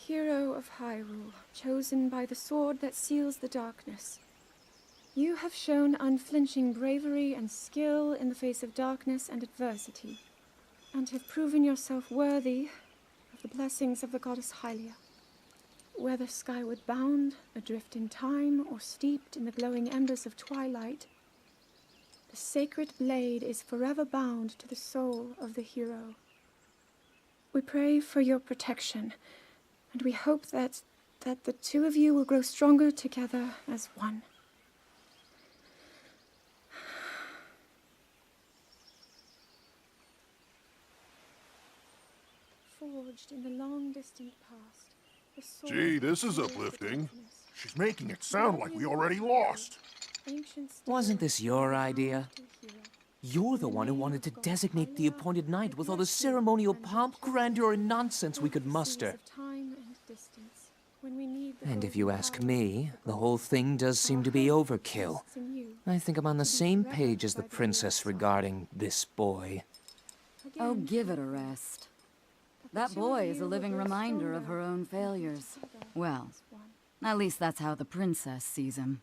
hero of Hyrule, chosen by the sword that seals the darkness. You have shown unflinching bravery and skill in the face of darkness and adversity, and have proven yourself worthy of the blessings of the goddess Hylia. Whether skyward bound, adrift in time, or steeped in the glowing embers of twilight, the sacred blade is forever bound to the soul of the hero. We pray for your protection, and we hope that the two of you will grow stronger together as one. Forged in the long distant past, the sword. Gee, this is uplifting. She's making it sound like we already lost. Wasn't this your idea? You're the one who wanted to designate the appointed knight with all the ceremonial pomp, grandeur, and nonsense we could muster. And if you ask me, the whole thing does seem to be overkill. I think I'm on the same page as the princess regarding this boy. Oh, give it a rest. That boy is a living reminder of her own failures. Well, at least that's how the princess sees him.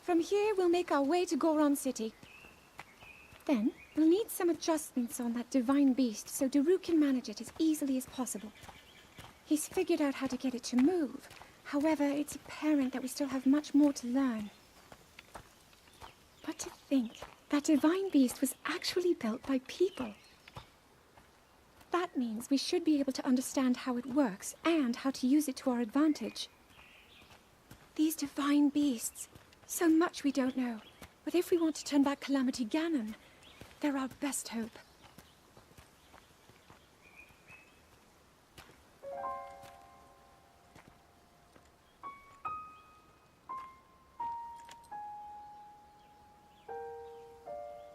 From here, we'll make our way to Goron City. Then, we'll need some adjustments on that divine beast so Daru can manage it as easily as possible. He's figured out how to get it to move. However, it's apparent that we still have much more to learn. But to think, that divine beast was actually built by people. That means we should be able to understand how it works and how to use it to our advantage. These divine beasts, so much we don't know. But if we want to turn back Calamity Ganon, they're our best hope.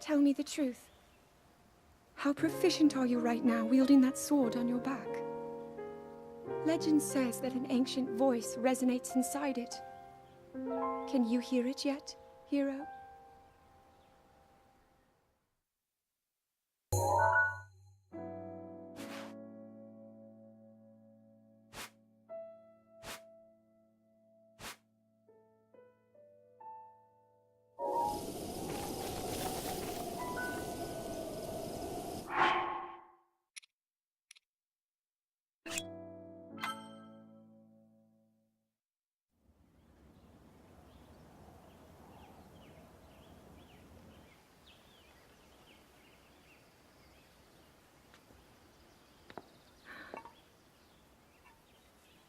Tell me the truth. How proficient are you right now wielding that sword on your back? Legend says that an ancient voice resonates inside it. Can you hear it yet, hero?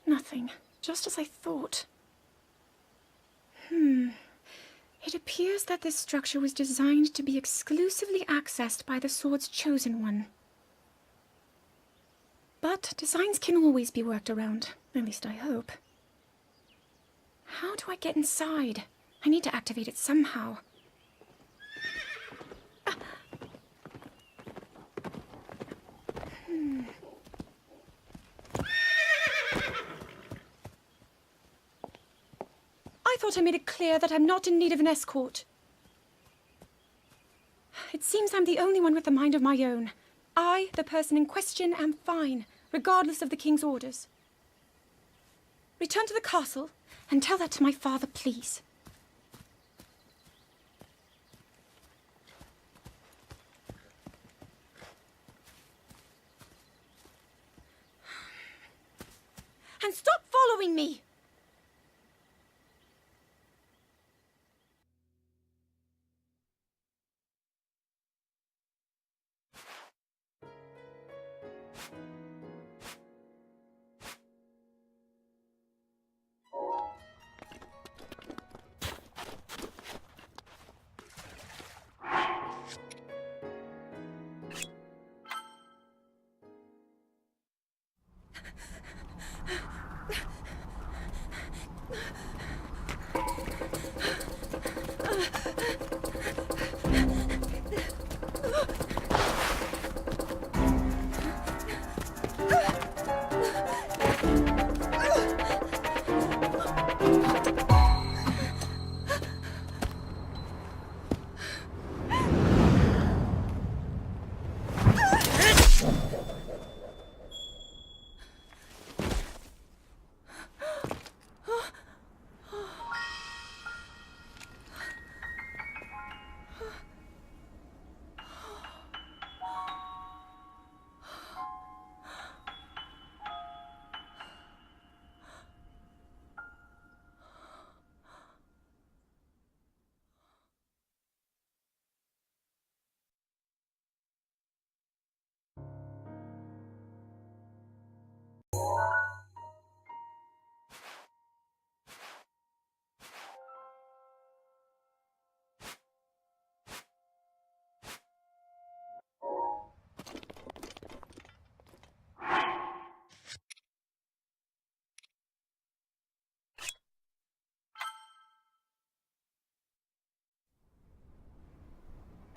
Nothing. Just as I thought. It appears that this structure was designed to be exclusively accessed by the sword's chosen one. But designs can always be worked around. At least I hope. How do I get inside? I need to activate it somehow. I thought I made it clear that I'm not in need of an escort. It seems I'm the only one with a mind of my own. I, the person in question, am fine, regardless of the king's orders. Return to the castle and tell that to my father, please. And stop following me!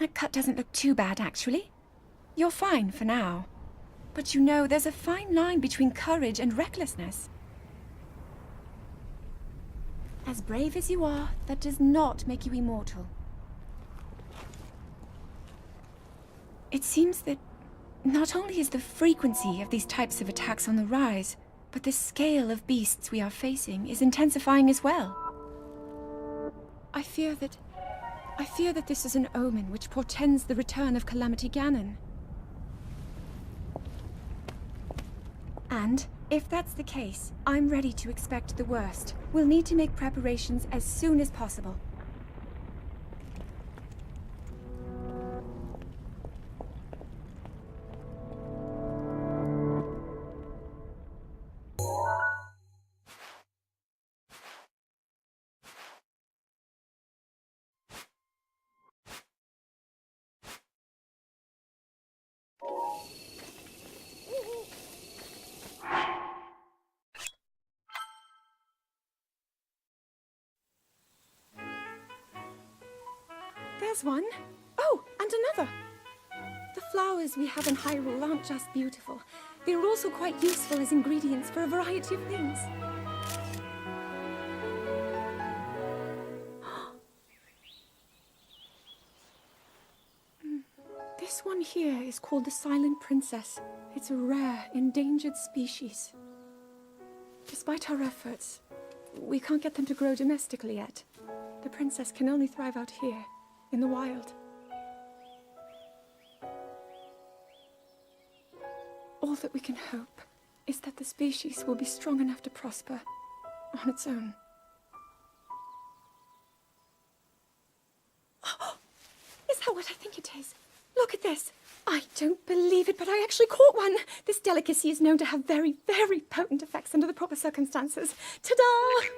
That cut doesn't look too bad, actually. You're fine for now. But you know, there's a fine line between courage and recklessness. As brave as you are, that does not make you immortal. It seems that not only is the frequency of these types of attacks on the rise, but the scale of beasts we are facing is intensifying as well. I fear that this is an omen which portends the return of Calamity Ganon. And, if that's the case, I'm ready to expect the worst. We'll need to make preparations as soon as possible. There's one. Oh, and another. The flowers we have in Hyrule aren't just beautiful. They're also quite useful as ingredients for a variety of things. This one here is called the Silent Princess. It's a rare, endangered species. Despite our efforts, we can't get them to grow domestically yet. The princess can only thrive out here, in the wild. All that we can hope is that the species will be strong enough to prosper on its own. Is that what I think it is? Look at this. I don't believe it, but I actually caught one. This delicacy is known to have very, very potent effects under the proper circumstances. Ta-da!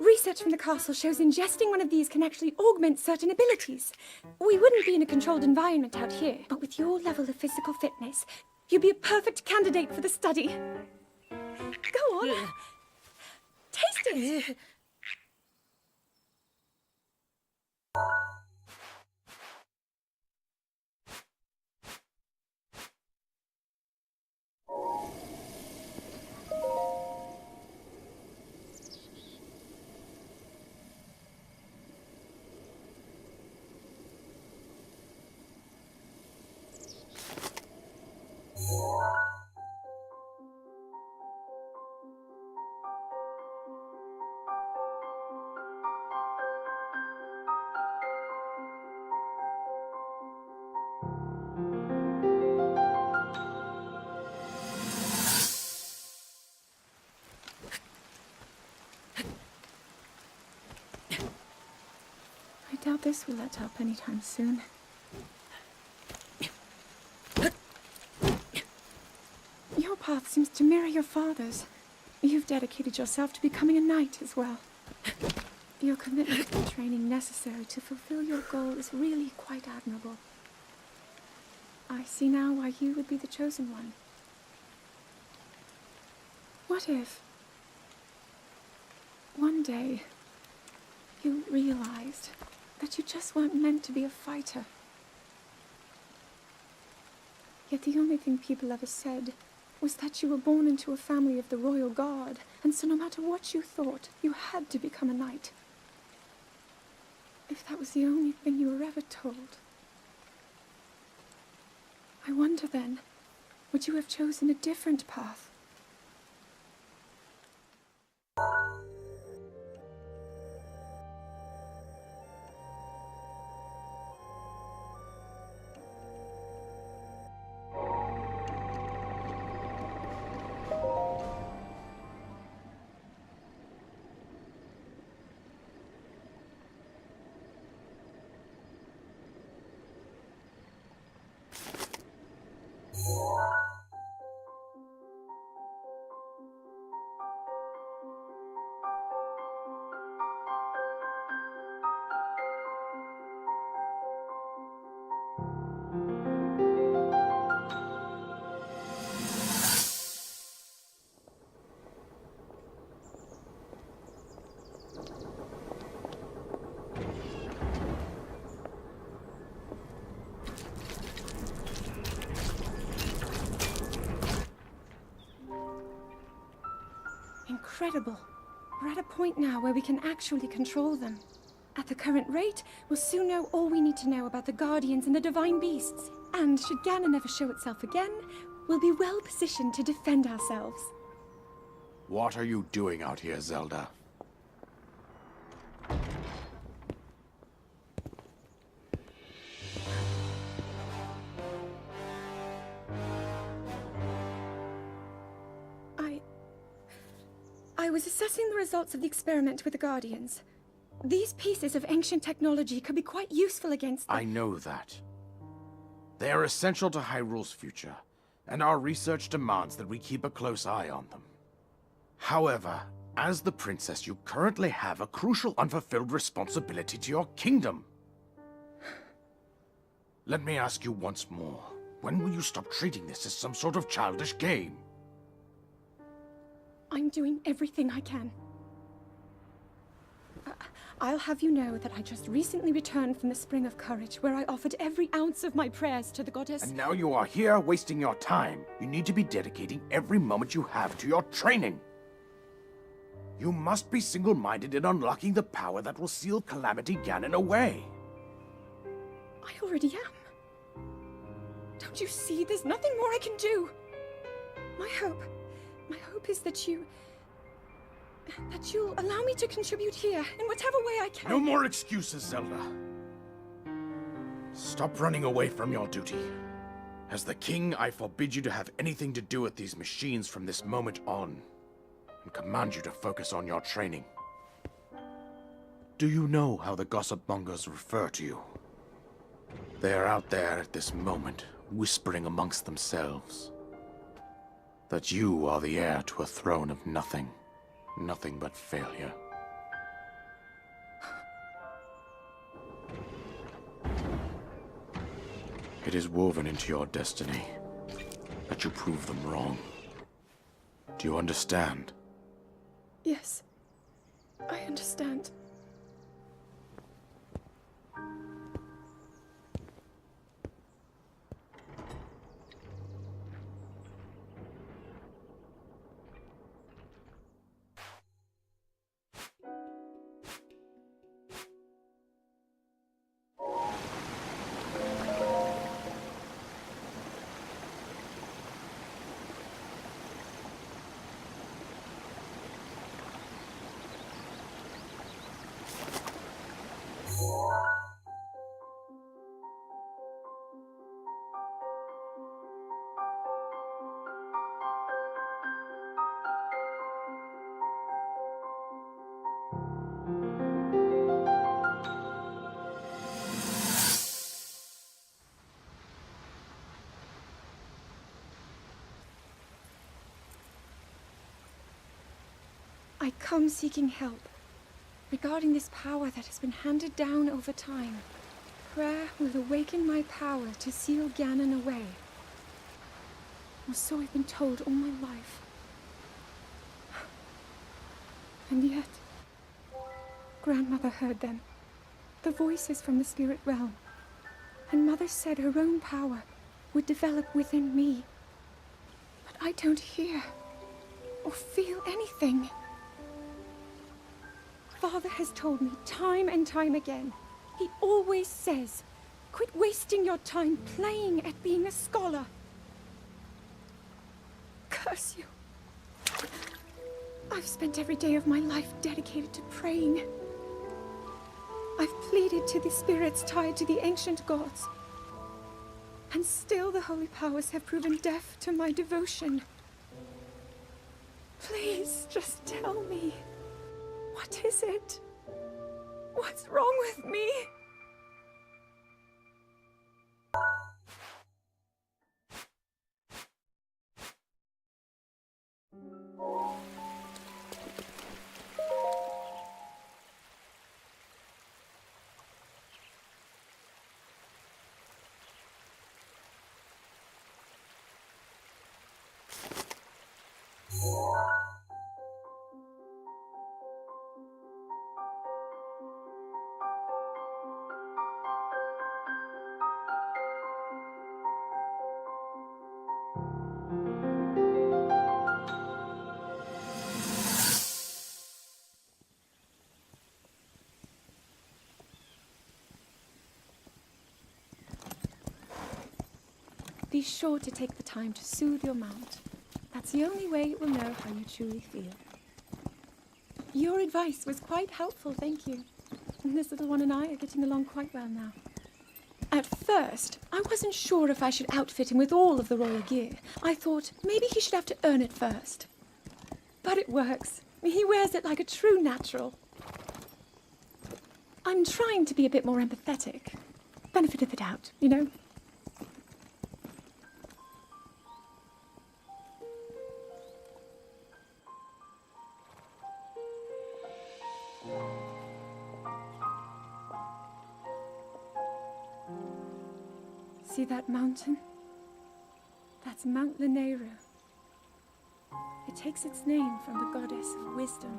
Research from the castle shows ingesting one of these can actually augment certain abilities. We wouldn't be in a controlled environment out here, but with your level of physical fitness, you'd be a perfect candidate for the study. Go on. Taste it. I doubt this will let up anytime soon. Your path seems to mirror your father's. You've dedicated yourself to becoming a knight as well. Your commitment to the training necessary to fulfill your goal is really quite admirable. I see now why you would be the chosen one. What if one day you realized that you just weren't meant to be a fighter? Yet the only thing people ever said was that you were born into a family of the royal guard, and so no matter what you thought, you had to become a knight. If that was the only thing you were ever told, I wonder then, would you have chosen a different path? incredible. We're at a point now where we can actually control them. At the current rate, we'll soon know all we need to know about the Guardians and the Divine Beasts. And should Ganon ever show itself again, we'll be well positioned to defend ourselves. What are you doing out here, Zelda? I was assessing the results of the experiment with the Guardians. These pieces of ancient technology could be quite useful against them. I know that. They are essential to Hyrule's future, and our research demands that we keep a close eye on them. However, as the princess, you currently have a crucial unfulfilled responsibility to your kingdom. Let me ask you once more, when will you stop treating this as some sort of childish game? I'm doing everything I can. I'll have you know that I just recently returned from the Spring of Courage, where I offered every ounce of my prayers to the goddess. And now you are here wasting your time. You need to be dedicating every moment you have to your training. You must be single-minded in unlocking the power that will seal Calamity Ganon away. I already am. Don't you see? There's nothing more I can do. My hope is that you'll allow me to contribute here in whatever way I can. No more excuses, Zelda. Stop running away from your duty. As the king, I forbid you to have anything to do with these machines from this moment on, and command you to focus on your training. Do you know how the gossip mongers refer to you? They are out there at this moment, whispering amongst themselves that you are the heir to a throne of nothing. Nothing but failure. It is woven into your destiny that you prove them wrong. Do you understand? Yes, I understand. I come seeking help regarding this power that has been handed down over time. Prayer will awaken my power to seal Ganon away. Or so I've been told all my life. And yet, Grandmother heard them, the voices from the spirit realm. And Mother said her own power would develop within me. But I don't hear or feel anything. Father has told me time and time again. He always says, quit wasting your time playing at being a scholar. Curse you. I've spent every day of my life dedicated to praying. I've pleaded to the spirits tied to the ancient gods. And still the holy powers have proven deaf to my devotion. Please, just tell me. What is it? What's wrong with me? be sure to take the time to soothe your mount. That's the only way it will know how you truly feel. Your advice was quite helpful, thank you. This little one and I are getting along quite well now. At first, I wasn't sure if I should outfit him with all of the royal gear. I thought maybe he should have to earn it first. But it works. He wears it like a true natural. I'm trying to be a bit more empathetic. Benefit of the doubt, you know? See that mountain? That's Mount Lanayru. It takes its name from the goddess of wisdom.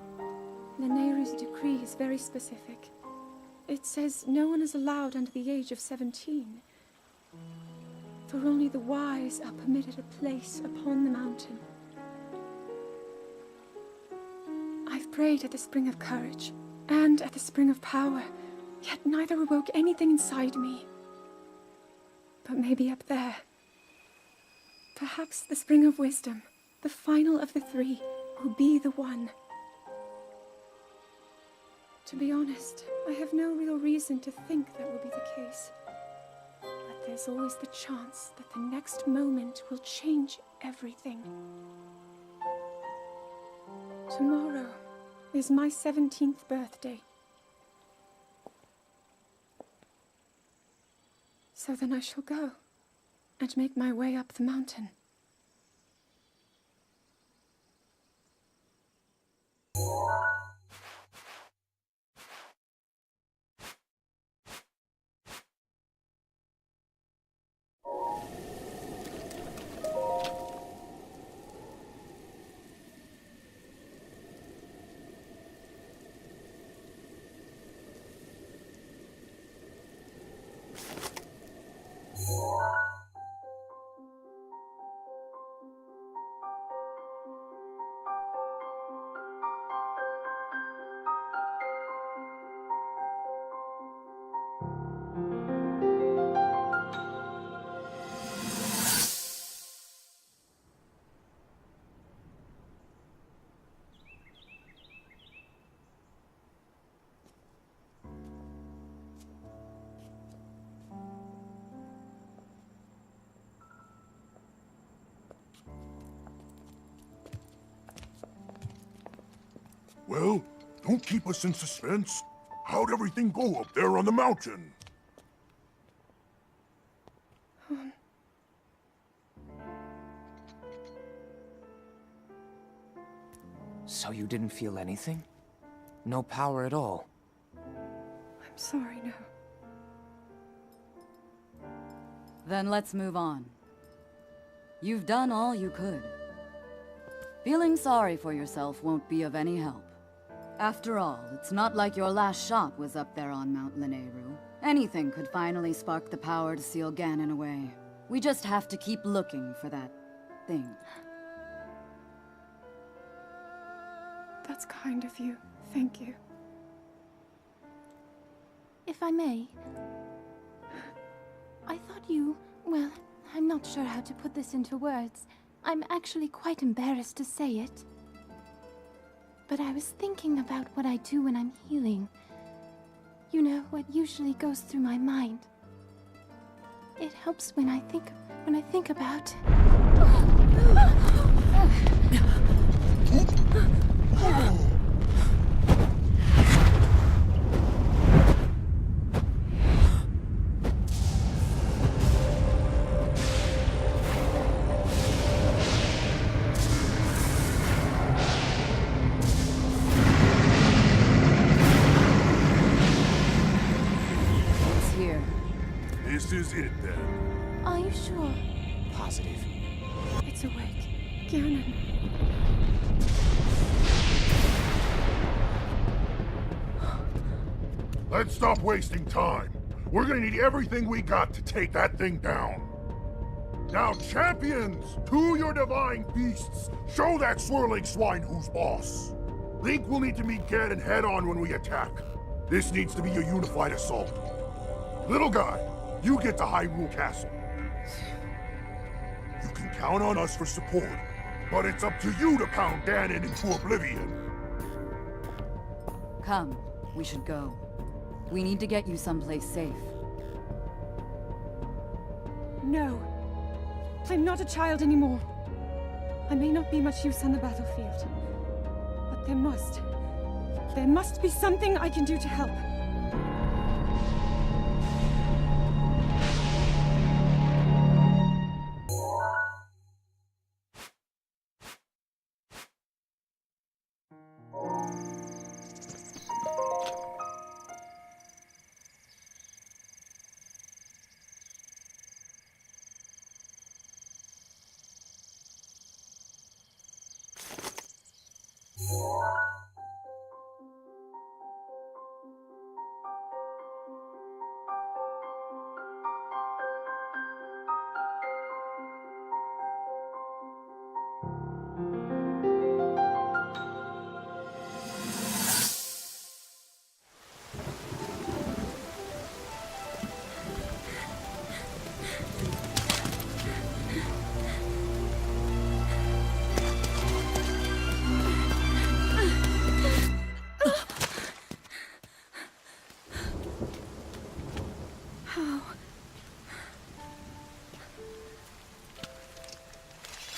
Lanayru's decree is very specific. It says no one is allowed under the age of 17. For only the wise are permitted a place upon the mountain. I've prayed at the spring of courage and at the spring of power, yet neither awoke anything inside me. But maybe up there. Perhaps the spring of wisdom, the final of the three, will be the one. To be honest, I have no real reason to think that will be the case. But there's always the chance that the next moment will change everything. Tomorrow is my 17th birthday. So then I shall go and make my way up the mountain. Well, don't keep us in suspense. How'd everything go up there on the mountain? So you didn't feel anything? No power at all? I'm sorry, no. Then let's move on. You've done all you could. Feeling sorry for yourself won't be of any help. After all, it's not like your last shot was up there on Mount Lanayru. Anything could finally spark the power to seal Ganon away. We just have to keep looking for that thing. That's kind of you. Thank you. If I may, I thought you... well, I'm not sure how to put this into words. I'm actually quite embarrassed to say it. But I was thinking about what I do when I'm healing. You know, what usually goes through my mind. It helps when I think about... This is it, then. Are you sure? Positive. It's awake. Ganon. Let's stop wasting time. We're gonna need everything we got to take that thing down. Now, champions, to your divine beasts, show that swirling swine who's boss. Link will need to meet Ganon head-on when we attack. This needs to be a unified assault. Little guy, you get to Hyrule Castle. You can count on us for support, but it's up to you to pound Ganon into oblivion. Come, we should go. We need to get you someplace safe. No. I'm not a child anymore. I may not be much use on the battlefield, but there must be something I can do to help.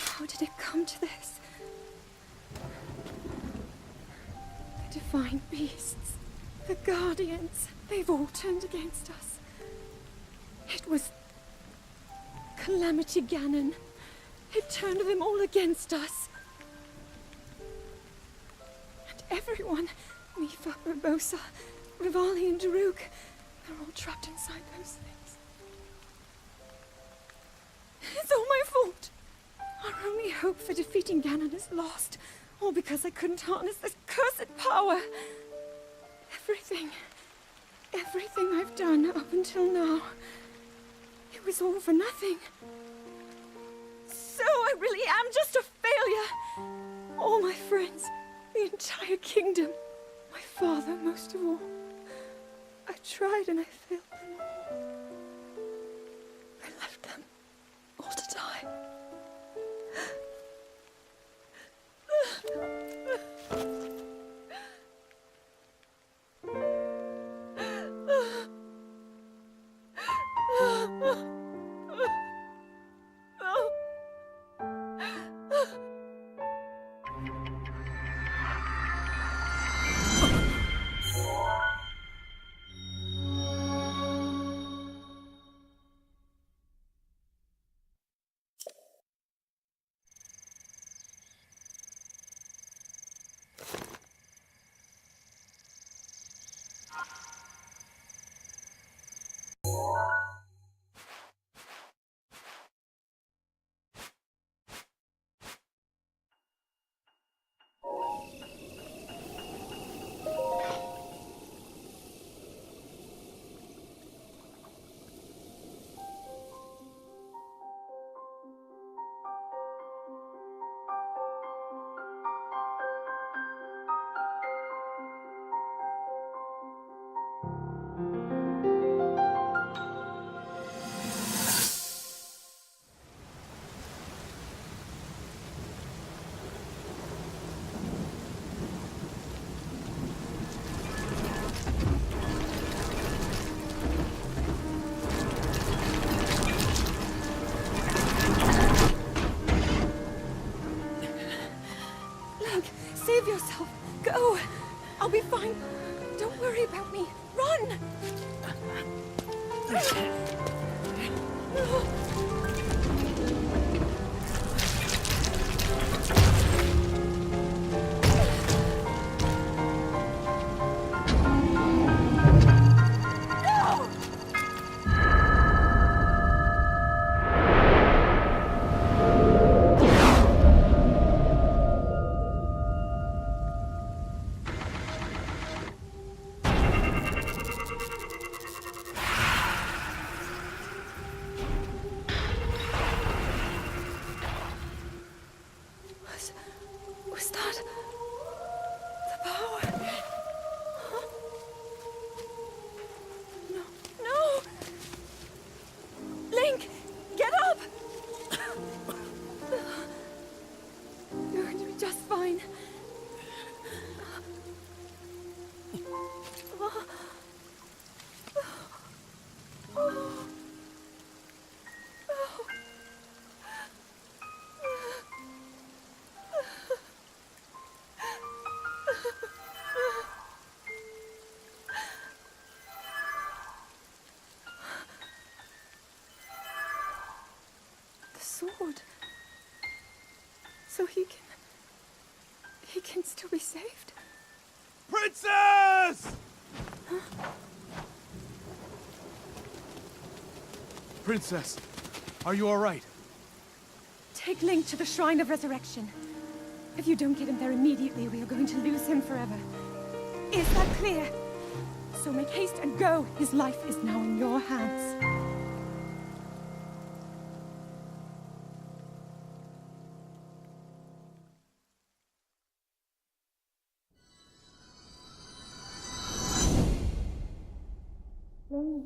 How did it come to this? The divine beasts, the guardians, they've all turned against us. It was Calamity Ganon. It turned them all against us. And everyone, Mifa, Urbosa, Rivali and Daruk, they're all trapped inside those things. It's all my fault. Our only hope for defeating Ganon is lost, all because I couldn't harness this cursed power. Everything I've done up until now, it was all for nothing. So I really am just a failure. All my friends, the entire kingdom, my father most of all. I tried and I failed them all. I left them all to die. Save yourself. Go. I'll be fine. Don't worry about me. Run! sword. So he can still be saved. Princess! Princess, are you all right? Take Link to the Shrine of Resurrection. If you don't get him there immediately, we are going to lose him forever. Is that clear? So make haste and go. His life is now in your hands. Link.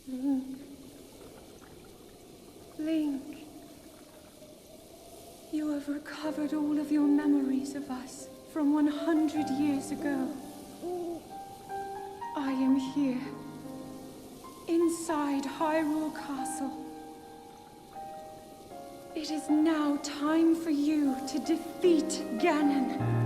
Link. Link. You have recovered all of your memories of us from 100 years ago. I am here, inside Hyrule Castle. It is now time for you to defeat Ganon.